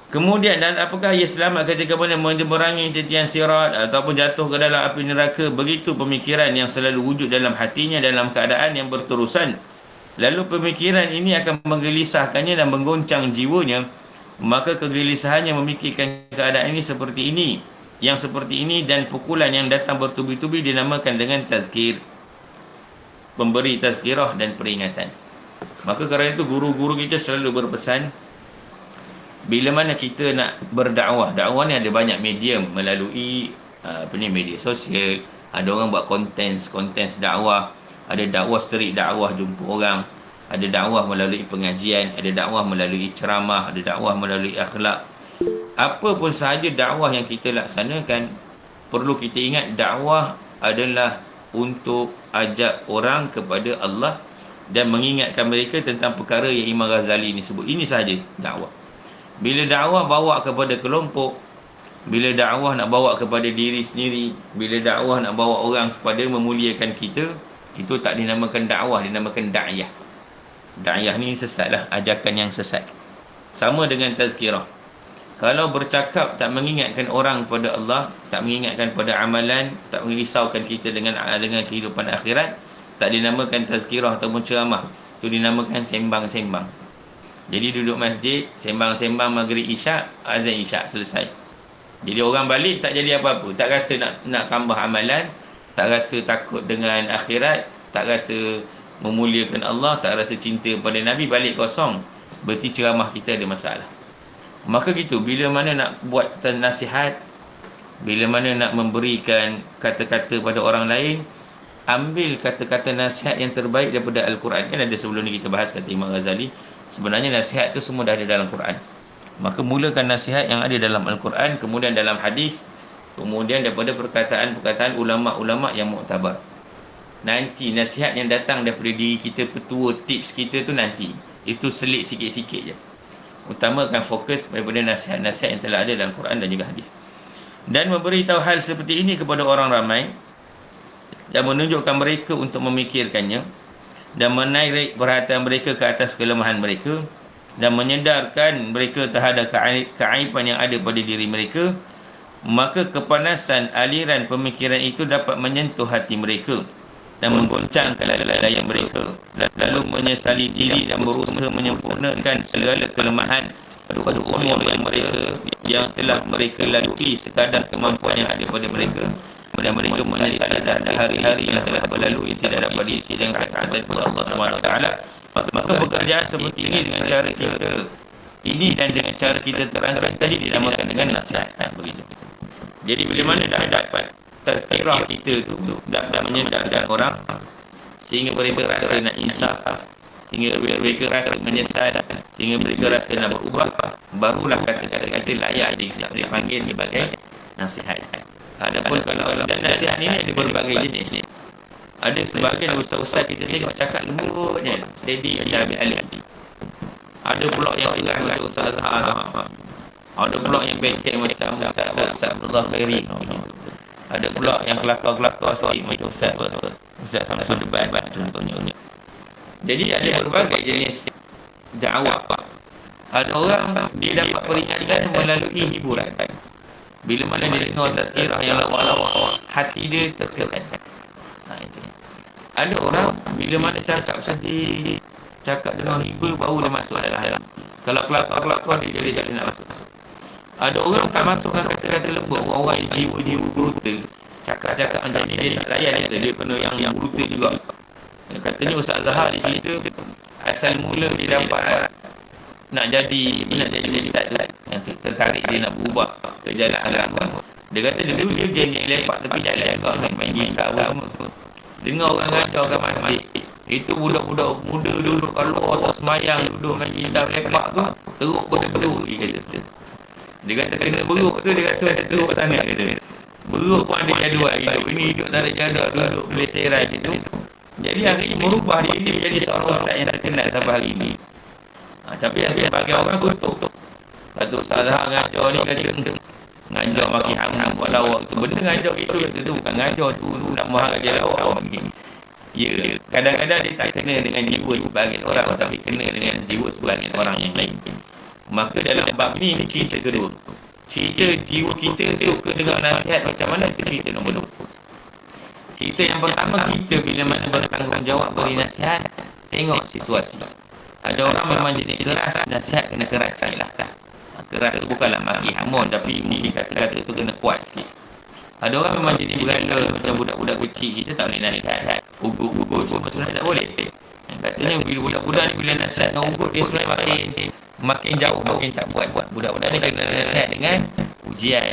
Kemudian, dan apakah ia selamat ketika mana menyeberangi titian sirat ataupun jatuh ke dalam api neraka? Begitu pemikiran yang selalu wujud dalam hatinya dalam keadaan yang berterusan. Lalu pemikiran ini akan menggelisahkannya dan menggoncang jiwanya. Maka kegelisahannya memikirkan keadaan ini seperti ini, yang seperti ini, dan pukulan yang datang bertubi-tubi dinamakan dengan tazkir, pemberi tazkirah dan peringatan. Maka kerana itu guru-guru kita selalu berpesan, bila mana kita nak berdakwah, dakwah ni ada banyak medium, melalui media sosial, ada orang buat konten dakwah, ada dakwah street, dakwah jumpa orang, ada dakwah melalui pengajian, ada dakwah melalui ceramah, ada dakwah melalui akhlak. Apa pun sahaja dakwah yang kita laksanakan, perlu kita ingat dakwah adalah untuk ajak orang kepada Allah dan mengingatkan mereka tentang perkara yang Imam Ghazali ni sebut. Ini sahaja dakwah. Bila dakwah bawa kepada kelompok, bila dakwah nak bawa kepada diri sendiri, bila dakwah nak bawa orang supaya memuliakan kita, itu tak dinamakan dakwah, dinamakan da'iyah. Da'iyah ni sesat lah, ajakan yang sesat. Sama dengan tazkirah. Kalau bercakap tak mengingatkan orang kepada Allah, tak mengingatkan pada amalan, tak merisaukan kita dengan kehidupan akhirat, tak dinamakan tazkirah ataupun ceramah. Itu dinamakan sembang-sembang. Jadi duduk masjid, sembang-sembang maghrib isyak, azan isyak, selesai. Jadi orang balik tak jadi apa-apa, tak rasa nak tambah amalan, tak rasa takut dengan akhirat, tak rasa memuliakan Allah, tak rasa cinta pada Nabi, balik kosong. Berarti ceramah kita ada masalah. Maka gitu, bila mana nak buat nasihat, bila mana nak memberikan kata-kata pada orang lain, ambil kata-kata nasihat yang terbaik daripada Al-Quran. Kan ada sebelum ni kita bahas kata Imam Ghazali, sebenarnya nasihat tu semua dah ada dalam Quran. Maka mulakan nasihat yang ada dalam Al-Quran, kemudian dalam hadis, kemudian daripada perkataan-perkataan ulama'-ulama' yang muktabar. Nanti nasihat yang datang daripada diri kita, petua, tips kita tu nanti. Itu selit sikit-sikit je. Utamakan fokus daripada nasihat-nasihat yang telah ada dalam Quran dan juga hadis. Dan memberitahu hal seperti ini kepada orang ramai, dan menunjukkan mereka untuk memikirkannya, dan menarik perhatian mereka ke atas kelemahan mereka, dan menyedarkan mereka terhadap keaiban yang ada pada diri mereka. Maka kepanasan aliran pemikiran itu dapat menyentuh hati mereka dan menggoncangkan daya mereka, lalu menyesali diri dan berusaha menyempurnakan segala kelemahan pada umur yang telah mereka lalui sekadar kemampuan yang ada pada mereka, dan mereka menyesali pada hari-hari yang telah berlalu yang tidak dapat diisi dengan kata-kata daripada Allah SWT. Maka pekerjaan seperti ini dengan cara kita ini dan dengan cara kita terangkan tadi dinamakan dengan nasihat. Begitu. Jadi bila mana dah dapat tazkirah kita tu, dapat menyedarkan orang sehingga mereka rasa nak insaf, sehingga mereka rasa menyesal, sehingga mereka rasa nak berubah, barulah kata-kata layak dipanggil sebagai nasihat. Adapun kalau dan nasihat ni ada berbagai jenis. Ada sebahagian ustaz-ustaz kita tengok cakap lembutnya, steady macam Habib Alim. Ada pula yang tegas macam Ustaz Azhar. Ada pula yang bengkek macam Ustaz Abdullah Khairi. Ada pula yang kelakar-kelakar sikit macam Ustaz Samsul Debat contohnya. Jadi ada berbagai jenis dakwah. Ada orang dia dapat peringatan melalui hiburan. Bila mana dia dengar tazkirah yang lawak-lawak, hati dia terkesan. Itu. Ada orang bila mana cakap sedih, cakap dengan hibur, baru dia masuk dalam. Kalau kelakar-kelakar dia tak nak masuk. Ada orang tak masuk dengan kata-kata lembut, orang yang jiwa-jiwa brutal, cakap-cakap macam ni dia tak layan dia kena yang brutal juga. Katanya Ustaz Zahar dia cerita asal mula dia dapat nak jadi ustaz yang tertarik dia nak berubah ke jalan agama. Dia kata dulu dia geng lepak tepi jalan juga, main gitar apa semua. Dengar orang kacau kat masjid, itu budak-budak muda duduk kat luar atas semayang, duduk main gitar lepak tu, teruk beruk dia kata. Dia kata kena beruk tu dia rasa teruk sangat kata. Beruk pun ada jadual hidup, ini hidup tak ada jadual, duduk berleserai gitu. Jadi hari ini merubah dia menjadi seorang ustaz yang terkenal sampai hari ini. Tapi yang sebagai orang kutuk, kata Ustaz Zahar ngajar ni kata ngajar maki haram buat lawak tu. Benda ngajar itu kata tu bukan ngajar tu nak menghargai lawak begini. Ya, kadang-kadang dia tak kena dengan jiwa sebagian orang, tapi kena dengan jiwa sebagian orang yang lain. Maka dalam bab ni cerita kedua. Cerita jiwa kita suka dengar nasihat macam mana, itu cerita nombor 2. Cerita yang pertama, kita bila mana bertanggungjawab beri nasihat, tengok situasi. Ada orang memang jadi keras, nasihat kena keras sikit lah. Keras tu bukanlah maki hamun, tapi ni kata-kata tu kena kuat sikit. Ada orang memang jadi bergala macam budak-budak kecil, kita tak boleh nasihat. Ugut-ugut pun sebenarnya tak boleh. Katanya bila budak-budak ni bila nasihat dengan ugut, dia sebenarnya makin jauh, makin tak buat. Budak-budak ni kena nasihat dengan ujian,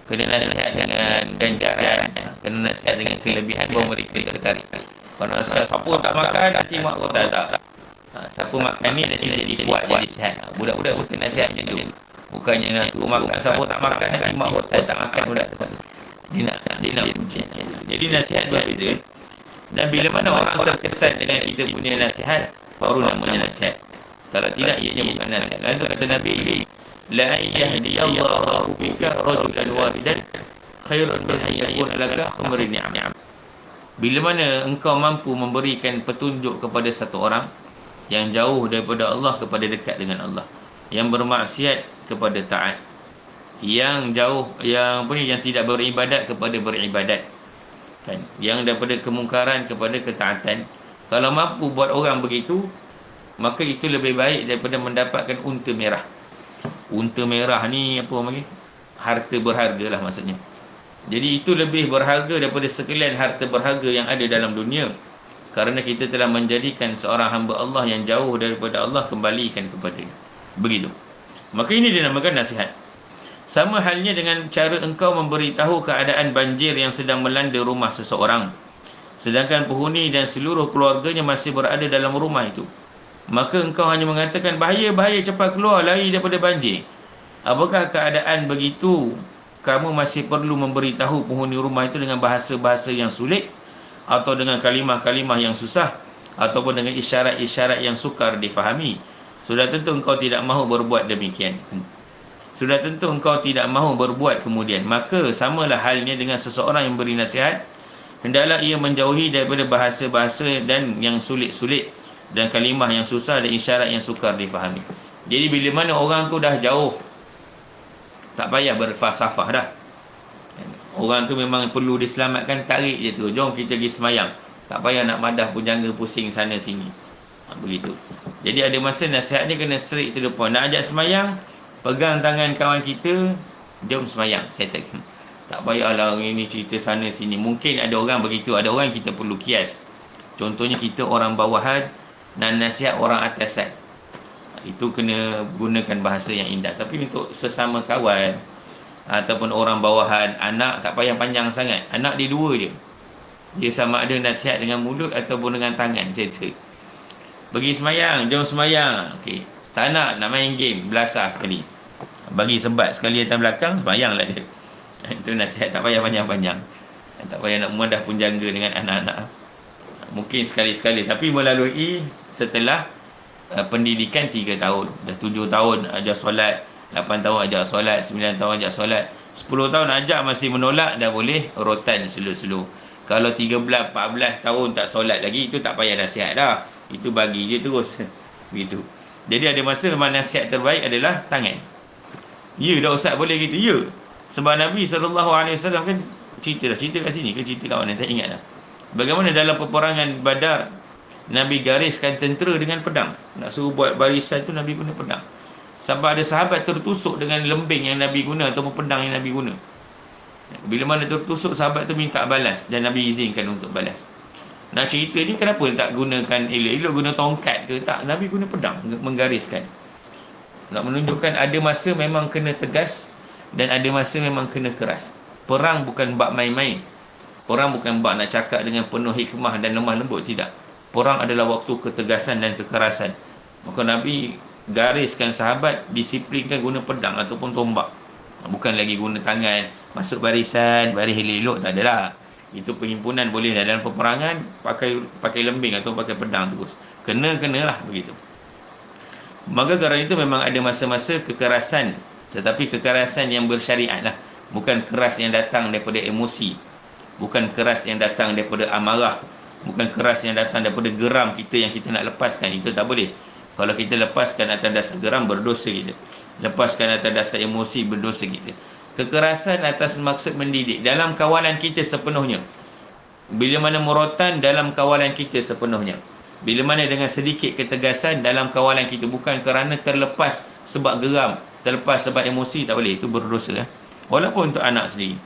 kena nasihat dengan ganjaran, kena nasihat dengan kelebihan baru mereka tertarik. Kalau nasihat siapa tak makan, nanti mak kau tak. Siapa makan ni nanti jadi kuat, jadi sihat. Budak-budak suka nasihat macam tu. Bukannya nak suruh makan, siapa tak makan, nanti mak kau tak makan budak tu. Dia nak ujian. Jadi nasihat berbeza. Dan bila mana orang terkesan dengan kita punya nasihat, baru namanya nasihat. Kalau tidak, ianya bukan nasihat. Kan tu kata Nabi, la yahdiyallahu bika rajulan wahidan khairun min an yakuna laka humrun ni'am. Bila mana engkau mampu memberikan petunjuk kepada satu orang yang jauh daripada Allah kepada dekat dengan Allah, yang bermaksiat kepada taat, yang jauh, yang tidak beribadat kepada beribadat, kan, yang daripada kemungkaran kepada ketaatan. Kalau mampu buat orang begitu, maka itu lebih baik daripada mendapatkan unta merah. Unta merah ni apa panggil? Harta berharga lah maksudnya. Jadi itu lebih berharga daripada sekalian harta berharga yang ada dalam dunia, kerana kita telah menjadikan seorang hamba Allah yang jauh daripada Allah kembalikan kepada dia. Begitu. Maka ini dinamakan nasihat. Sama halnya dengan cara engkau memberitahu keadaan banjir yang sedang melanda rumah seseorang, sedangkan penghuni dan seluruh keluarganya masih berada dalam rumah itu. Maka engkau hanya mengatakan, bahaya, cepat keluar, lari daripada banjir. Apakah keadaan begitu, kamu masih perlu memberitahu penghuni rumah itu dengan bahasa-bahasa yang sulit, atau dengan kalimah-kalimah yang susah, ataupun dengan isyarat-isyarat yang sukar difahami? Sudah tentu engkau tidak mahu berbuat demikian. Sudah tentu engkau tidak mahu berbuat kemudian. Maka samalah halnya dengan seseorang yang beri nasihat, hendaklah ia menjauhi daripada bahasa-bahasa dan yang sulit-sulit, dan kalimah yang susah, dan isyarat yang sukar difahami. Jadi bila mana orang tu dah jauh, tak payah berfalsafah dah. Orang tu memang perlu diselamatkan, tarik je tu, jom kita pergi semayang. Tak payah nak madah pujangga pusing sana sini. Begitu. Jadi ada masa nasihat ni kena straight to the point. Nak ajak semayang, pegang tangan kawan kita, jom semayang, settle. Tak payahlah ini cerita sana sini. Mungkin ada orang begitu, ada orang kita perlu kias. Contohnya kita orang bawahan dan nasihat orang atasan, itu kena gunakan bahasa yang indah. Tapi untuk sesama kawan ataupun orang bawahan, anak, tak payah panjang sangat. Anak dia dua je, dia sama ada nasihat dengan mulut ataupun dengan tangan, cerita. Pergi semayang, jom semayang. Okey. Tak nak main game, belasah sekali, bagi sebat sekali atas belakang, semayanglah dia. Itu nasihat, tak payah panjang-panjang. Tak payah nak memadah punjangga dengan anak-anak. Mungkin sekali-sekali, tapi melalui setelah pendidikan 3 tahun. Dah 7 tahun ajar solat, 8 tahun ajar solat, 9 tahun ajar solat, 10 tahun ajar masih menolak, dah boleh rotan slow-slow. Kalau 13, 14 tahun tak solat lagi, itu tak payah nasihat dah. Itu bagi je terus. Begitu. Jadi ada masa memang nasihat terbaik adalah tangan. Ya dah ustaz, boleh gitu? Ya. Sebab Nabi SAW kan cerita kat sini ke cerita kat mana, tak ingat dah. Bagaimana dalam peperangan Badar, Nabi gariskan tentera dengan pedang. Nak suruh buat barisan tu, Nabi guna pedang. Sampai ada sahabat tertusuk dengan lembing yang Nabi guna ataupun pedang yang Nabi guna. Bila mana tertusuk, sahabat tu minta balas dan Nabi izinkan untuk balas. Nak cerita ni kenapa tak gunakan elok-elok, guna tongkat ke? Tak, Nabi guna pedang menggariskan. Nak menunjukkan ada masa memang kena tegas dan ada masa memang kena keras. Perang bukan bab main-main. Perang bukan bab nak cakap dengan penuh hikmah dan lemah lembut, tidak. Perang adalah waktu ketegasan dan kekerasan. Maka Nabi gariskan sahabat, disiplinkan guna pedang ataupun tombak. Bukan lagi guna tangan, masuk barisan, baris elok-elok, tak adalah. Itu perhimpunan boleh dah. Dalam peperangan pakai lembing atau pakai pedang terus. Kenalah begitu. Maka kerana itu memang ada masa-masa kekerasan, tetapi kekerasan yang bersyariat lah. Bukan keras yang datang daripada emosi, bukan keras yang datang daripada amarah, bukan keras yang datang daripada geram kita yang kita nak lepaskan. Itu tak boleh. Kalau kita lepaskan atas dasar geram, berdosa kita. Lepaskan atas dasar emosi, berdosa kita. Kekerasan atas maksud mendidik dalam kawalan kita sepenuhnya. Bila mana murotan dalam kawalan kita sepenuhnya. Bila mana dengan sedikit ketegasan dalam kawalan kita, bukan kerana terlepas sebab geram, terlepas sebab emosi, tak boleh. Itu berdosa. Walaupun untuk anak sendiri.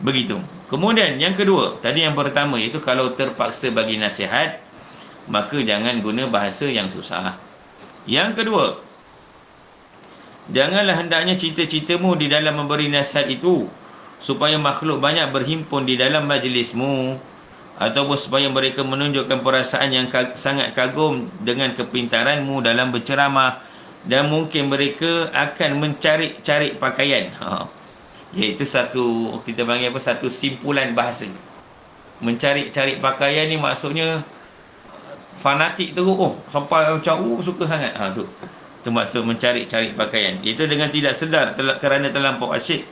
Begitu. Kemudian yang kedua, tadi yang pertama, iaitu kalau terpaksa bagi nasihat, maka jangan guna bahasa yang susah. Yang kedua, janganlah hendaknya cita-citamu di dalam memberi nasihat itu supaya makhluk banyak berhimpun di dalam majlismu, ataupun supaya mereka menunjukkan perasaan yang sangat kagum dengan kepintaranmu dalam berceramah, dan mungkin mereka akan mencari-cari pakaian. Iaitu satu, kita panggil apa, satu simpulan bahasa. Mencari-cari pakaian ni maksudnya fanatik teruk, sampai macam suka sangat. Tu maksud mencari-cari pakaian. Itu dengan tidak sedar kerana terlampau asyik.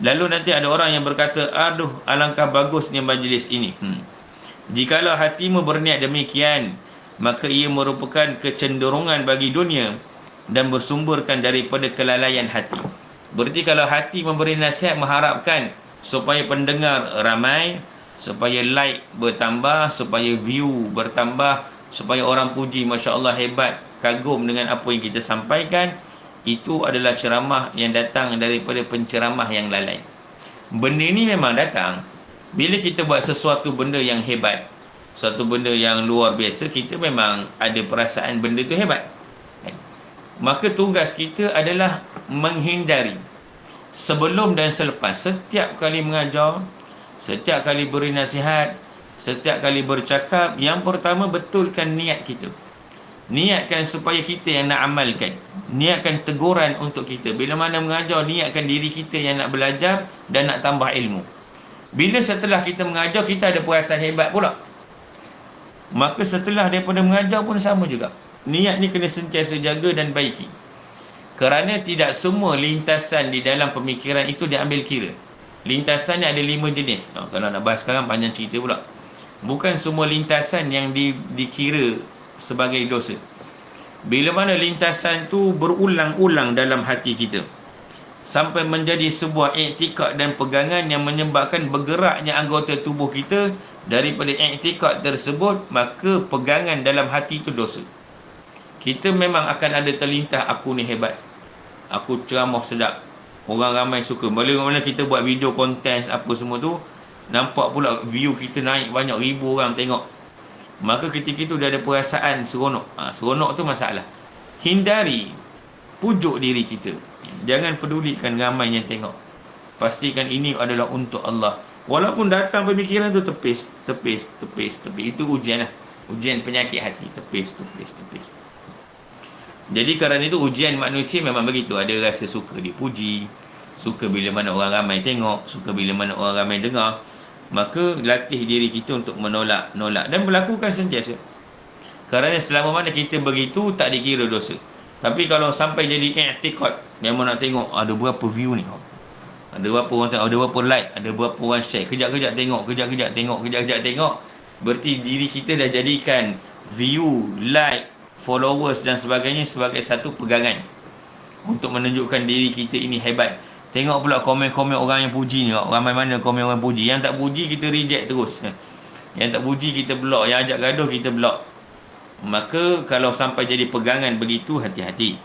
Lalu nanti ada orang yang berkata, aduh, alangkah bagusnya majlis ini. Jikalau hatimu berniat demikian, maka ia merupakan kecenderungan bagi dunia dan bersumberkan daripada kelalaian hati. Berarti kalau hati memberi nasihat mengharapkan supaya pendengar ramai, supaya like bertambah, supaya view bertambah, supaya orang puji, Masya Allah hebat, kagum dengan apa yang kita sampaikan, itu adalah ceramah yang datang daripada penceramah yang lalai. Benda ni memang datang bila kita buat sesuatu benda yang hebat, suatu benda yang luar biasa, kita memang ada perasaan benda tu hebat. Maka tugas kita adalah menghindari sebelum dan selepas. Setiap kali mengajar, setiap kali beri nasihat, setiap kali bercakap, yang pertama betulkan niat kita. Niatkan supaya kita yang nak amalkan. Niatkan teguran untuk kita. Bila mana mengajar, niatkan diri kita yang nak belajar dan nak tambah ilmu. Bila setelah kita mengajar, kita ada perasaan hebat pula, maka setelah daripada mengajar pun sama juga. Niat ni kena sentiasa jaga dan baiki. Kerana tidak semua lintasan di dalam pemikiran itu diambil kira. Lintasan ni ada 5 jenis. Kalau nak bahas sekarang panjang cerita pula. Bukan semua lintasan yang dikira sebagai dosa. Bila mana lintasan tu berulang-ulang dalam hati kita, sampai menjadi sebuah iktikad dan pegangan yang menyebabkan bergeraknya anggota tubuh kita daripada iktikad tersebut, maka pegangan dalam hati itu dosa. Kita memang akan ada terlintas, aku ni hebat, aku ceramah sedap, orang ramai suka. Bila kita buat video konten apa semua tu, nampak pula view kita naik banyak, ribu orang tengok, maka ketika itu dia ada perasaan seronok. Seronok tu masalah. Hindari pujuk diri kita. Jangan pedulikan ramai yang tengok. Pastikan ini adalah untuk Allah. Walaupun datang pemikiran tu tepis. Itu ujian lah. Ujian penyakit hati. Tepis. Jadi kerana itu ujian manusia memang begitu. Ada rasa suka dipuji, suka bila mana orang ramai tengok, suka bila mana orang ramai dengar. Maka latih diri kita untuk menolak dan melakukan sentiasa. Kerana selama mana kita begitu, tak dikira dosa. Tapi kalau sampai jadi i'tikad, memang nak tengok ada berapa view ni, ada berapa orang tengok, ada berapa like, ada berapa orang share, kejap-kejap tengok, berarti diri kita dah jadikan view, like, followers dan sebagainya sebagai satu pegangan untuk menunjukkan diri kita ini hebat. Tengok pula komen-komen orang yang puji ni, ramai mana komen orang puji. Yang tak puji kita reject terus, yang tak puji kita block, yang ajak gaduh kita block. Maka kalau sampai jadi pegangan begitu, hati-hati.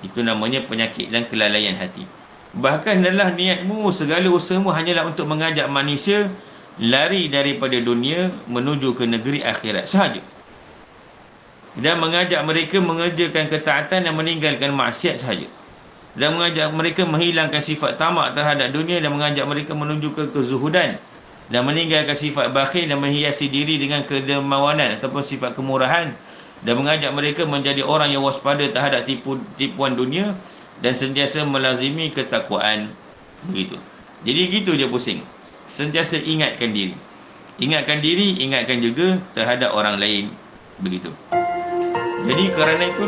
Itu namanya penyakit dan kelalaian hati. Bahkan adalah niatmu, segala usahamu hanyalah untuk mengajak manusia lari daripada dunia menuju ke negeri akhirat sahaja, dan mengajak mereka mengerjakan ketaatan dan meninggalkan maksiat sahaja, dan mengajak mereka menghilangkan sifat tamak terhadap dunia, dan mengajak mereka menuju ke kezuhudan, dan meninggalkan sifat bakhil dan menghiasi diri dengan kedermawanan ataupun sifat kemurahan, dan mengajak mereka menjadi orang yang waspada terhadap tipuan dunia dan sentiasa melazimi ketakwaan. Begitu. Jadi gitu je pusing. Sentiasa ingatkan diri, ingatkan juga terhadap orang lain. Begitu. Jadi kerana itu